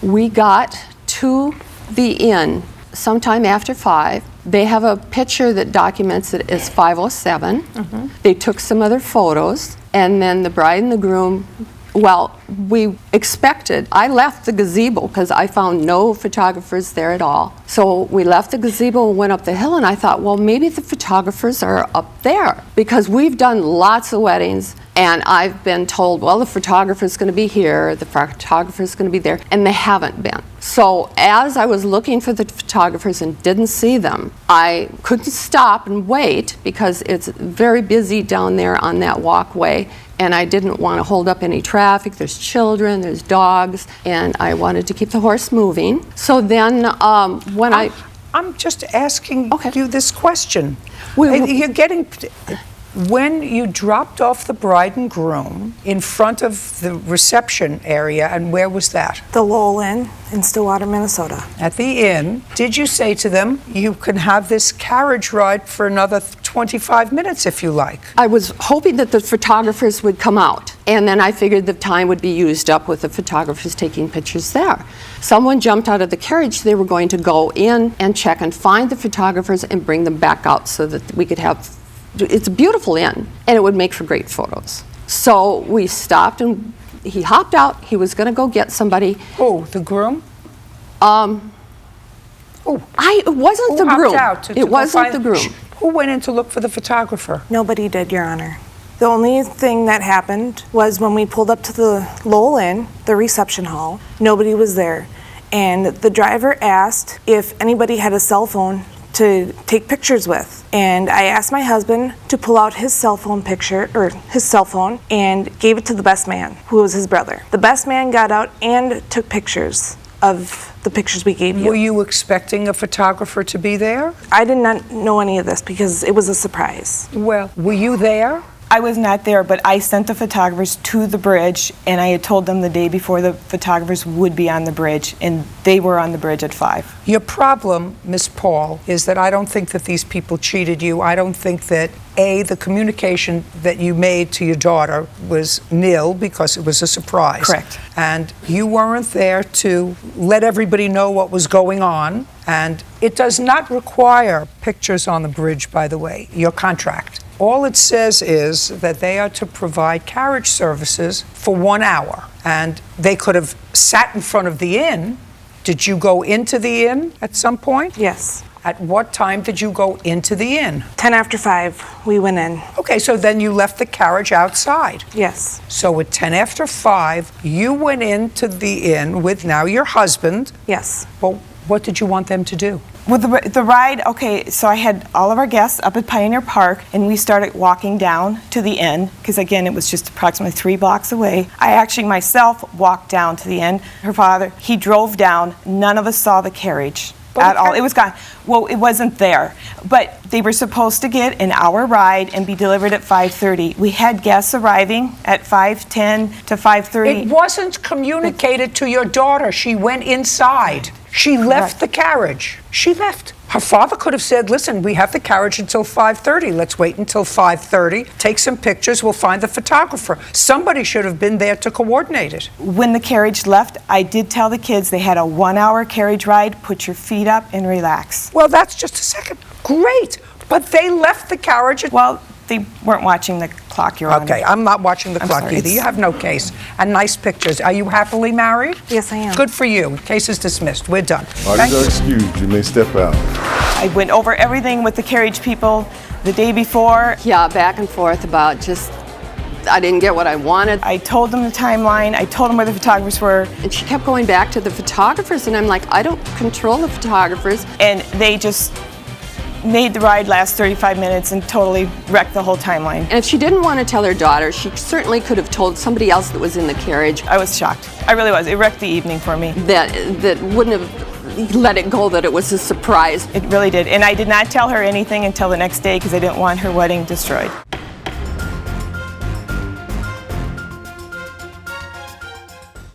We got to the inn sometime after 5. They have a picture that documents it as 5:07. They took some other photos, and then the bride and the groom, well, we expected, I left the gazebo because I found no photographers there at all. So we left the gazebo and went up the hill, and I thought, well, maybe the photographers are up there, because we've done lots of weddings, and I've been told, well, the photographer's going to be here, the photographer's going to be there, and they haven't been. So as I was looking for the photographers and didn't see them, I couldn't stop and wait because it's very busy down there on that walkway, and I didn't want to hold up any traffic. There's children, there's dogs, and I wanted to keep the horse moving. So then when I'm just asking you this question. When you dropped off the bride and groom in front of the reception area, and where was that? The Lowell Inn in Stillwater, Minnesota. At the inn, did you say to them, you can have this carriage ride for another 25 minutes if you like? I was hoping that the photographers would come out, and then I figured the time would be used up with the photographers taking pictures there. Someone jumped out of the carriage. They were going to go in and check and find the photographers and bring them back out so that we could have, it's a beautiful inn, and it would make for great photos. So we stopped, and he hopped out. He was going to go get somebody. Oh, the groom? It wasn't the groom. It wasn't the groom. Who went in to look for the photographer? Nobody did, Your Honor. The only thing that happened was when we pulled up to the Lowell Inn, the reception hall, nobody was there. And the driver asked if anybody had a cell phone to take pictures with. And I asked my husband to pull out his cell phone and gave it to the best man, who was his brother. The best man got out and took pictures of the pictures we gave you. Were you expecting a photographer to be there? I did not know any of this because it was a surprise. Well, were you there? I was not there, but I sent the photographers to the bridge, and I had told them the day before the photographers would be on the bridge, and they were on the bridge at 5. Your problem, Miss Paul, is that I don't think that these people cheated you. I don't think that, A, the communication that you made to your daughter was nil because it was a surprise. Correct. And you weren't there to let everybody know what was going on. And it does not require pictures on the bridge, by the way, your contract. All it says is that they are to provide carriage services for 1 hour. And they could have sat in front of the inn. Did you go into the inn at some point? Yes. At what time did you go into the inn? 10 after 5, we went in. Okay, so then you left the carriage outside. Yes. So at 10 after 5, you went into the inn with now your husband. Yes. Well, what did you want them to do? With the ride, okay, so I had all of our guests up at Pioneer Park, and we started walking down to the inn, because again, it was just approximately 3 blocks away. I actually myself walked down to the inn. Her father, he drove down. None of us saw the carriage at all. It was gone. Well, it wasn't there. But they were supposed to get an hour ride and be delivered at 5:30. We had guests arriving at 5:10 to 5:30. It wasn't communicated to your daughter. She went inside. She left the carriage. She left. Her father could have said, listen, we have the carriage until 5:30. Let's wait until 5:30. Take some pictures. We'll find the photographer. Somebody should have been there to coordinate it. When the carriage left, I did tell the kids they had a 1-hour carriage ride. Put your feet up and relax. Well, that's just a second. Great. But they left the carriage. Well, they weren't watching the clock, Your Honor. Okay, I'm not watching the clock sorry, either. You have no case. And nice pictures. Are you happily married? Yes, I am. Good for you. Case is dismissed. We're done. Parties are excused. You may step out. I went over everything with the carriage people the day before. Yeah, back and forth about just, I didn't get what I wanted. I told them the timeline. I told them where the photographers were. And she kept going back to the photographers, and I'm like, I don't control the photographers. And they just made the ride last 35 minutes and totally wrecked the whole timeline. And if she didn't want to tell her daughter, she certainly could have told somebody else that was in the carriage. I was shocked. I really was. It wrecked the evening for me. That wouldn't have let it go, that it was a surprise. It really did. And I did not tell her anything until the next day because I didn't want her wedding destroyed.